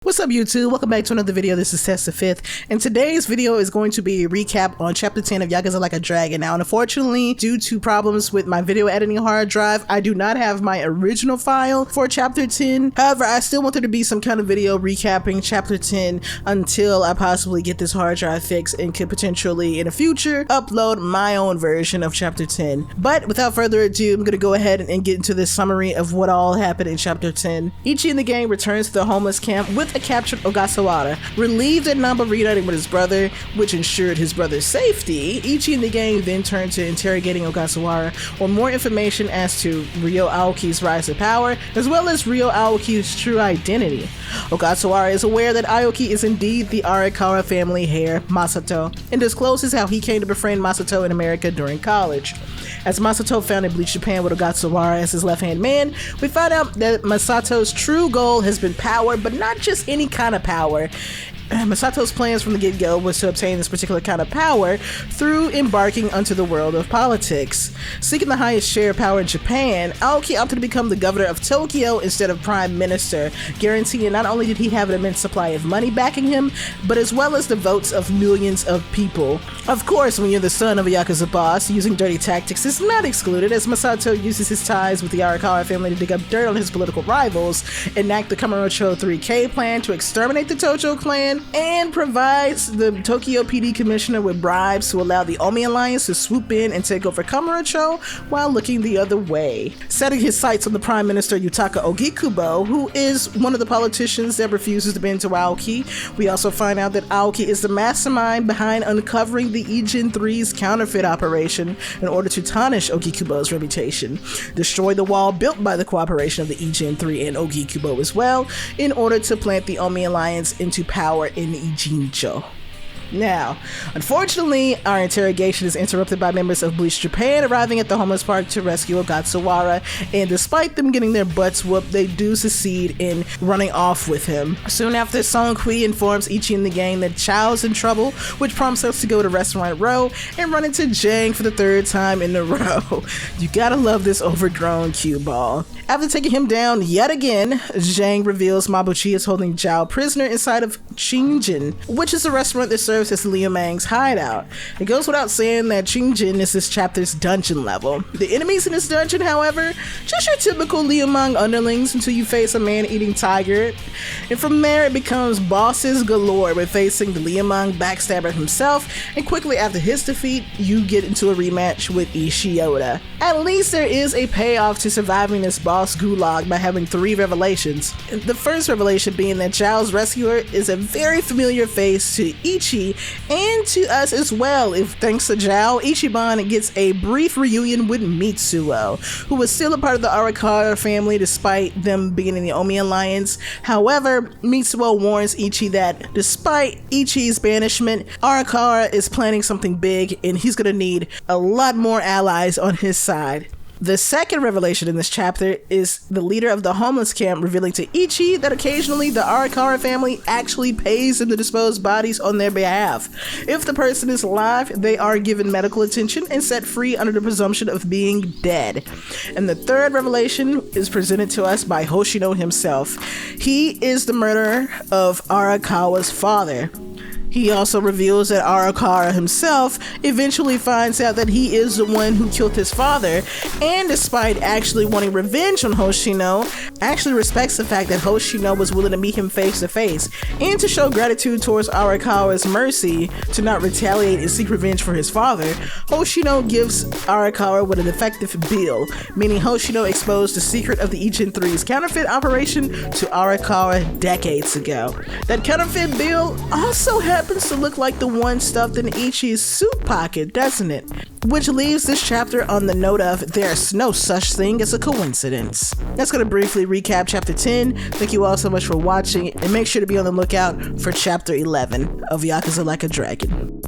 What's up YouTube? Welcome back to another video. This is Tess the Fifth, and today's video is going to be a recap on chapter 10 of Yakuza Like a Dragon. Now, unfortunately, due to problems with my video editing hard drive, I do not have my original file for chapter 10. However, I still want there to be some kind of video recapping chapter 10 until I possibly get this hard drive fixed and could potentially in the future upload my own version of chapter 10. But without further ado, I'm going to go ahead and get into this summary of what all happened in chapter 10. Ichi and the gang returns to the homeless camp with a captured Ogasawara. Relieved at Namba reuniting with his brother, which ensured his brother's safety, Ichi and the gang then turned to interrogating Ogasawara for more information as to Ryo Aoki's rise to power, as well as Ryo Aoki's true identity. Ogasawara is aware that Aoki is indeed the Arakawa family heir, Masato, and discloses how he came to befriend Masato in America during college. As Masato founded Bleach Japan with Ogasawara as his left-hand man, we find out that Masato's true goal has been power, but not just any kind of power. Masato's plans from the get-go was to obtain this particular kind of power through embarking onto the world of politics. Seeking the highest share of power in Japan, Aoki opted to become the governor of Tokyo instead of prime minister, guaranteeing not only did he have an immense supply of money backing him, but as well as the votes of millions of people. Of course, when you're the son of a Yakuza boss, using dirty tactics is not excluded, as Masato uses his ties with the Arakawa family to dig up dirt on his political rivals, enact the Kamurocho 3K plan to exterminate the Tojo clan, and provides the Tokyo PD commissioner with bribes to allow the Omi Alliance to swoop in and take over Kamurocho while looking the other way. Setting his sights on the Prime Minister Yutaka Ogikubo, who is one of the politicians that refuses to bend to Aoki. We also find out that Aoki is the mastermind behind uncovering the Ijin 3's counterfeit operation in order to tarnish Ogikubo's reputation, destroy the wall built by the cooperation of the Ijin 3 and Ogikubo as well, in order to plant the Omi Alliance into power in Ijincho. Now, unfortunately, our interrogation is interrupted by members of Bleach Japan arriving at the homeless park to rescue Ogasawara, and despite them getting their butts whooped, they do succeed in running off with him. Soon after, Song Kui informs Ichi and the gang that Chao's in trouble, which prompts us to go to Restaurant Row and run into Jang for the third time in a row. You gotta love this overgrown cue ball. After taking him down yet again, Jang reveals Mabuchi is holding Zhao prisoner inside of Qingjin, which is a restaurant that serves as Liu Mang's hideout. It goes without saying that Qingjin is this chapter's dungeon level. The enemies in this dungeon, however, just your typical Liu Mang underlings until you face a man-eating tiger. And from there it becomes bosses galore with facing the Liu Mang backstabber himself, and quickly after his defeat, you get into a rematch with Ishioda. At least there is a payoff to surviving this boss gulag by having 3 revelations. The first revelation being that Zhao's rescuer is a very familiar face to Ichi and to us as well, if thanks to Zhao, Ichiban gets a brief reunion with Mitsuo, who was still a part of the Arakawa family despite them being in the Omi Alliance. However, Mitsuo warns Ichi that despite Ichi's banishment, Arakawa is planning something big and he's gonna need a lot more allies on his side. The second revelation in this chapter is the leader of the homeless camp revealing to Ichi that occasionally the Arakawa family actually pays them to dispose bodies on their behalf. If the person is alive, they are given medical attention and set free under the presumption of being dead. And the third revelation is presented to us by Hoshino himself. He is the murderer of Arakawa's father. He also reveals that Arakawa himself eventually finds out that he is the one who killed his father, and despite actually wanting revenge on Hoshino, actually respects the fact that Hoshino was willing to meet him face to face, and to show gratitude towards Arakawa's mercy to not retaliate and seek revenge for his father. Hoshino gives Arakawa with a defective bill, meaning Hoshino exposed the secret of the Ijin 3's counterfeit operation to Arakawa decades ago. That counterfeit bill also happens to look like the one stuffed in Ichi's suit pocket, doesn't it? Which leaves this chapter on the note of there's no such thing as a coincidence. That's going to briefly recap chapter 10. Thank you all so much for watching, and make sure to be on the lookout for chapter 11 of Yakuza Like a Dragon.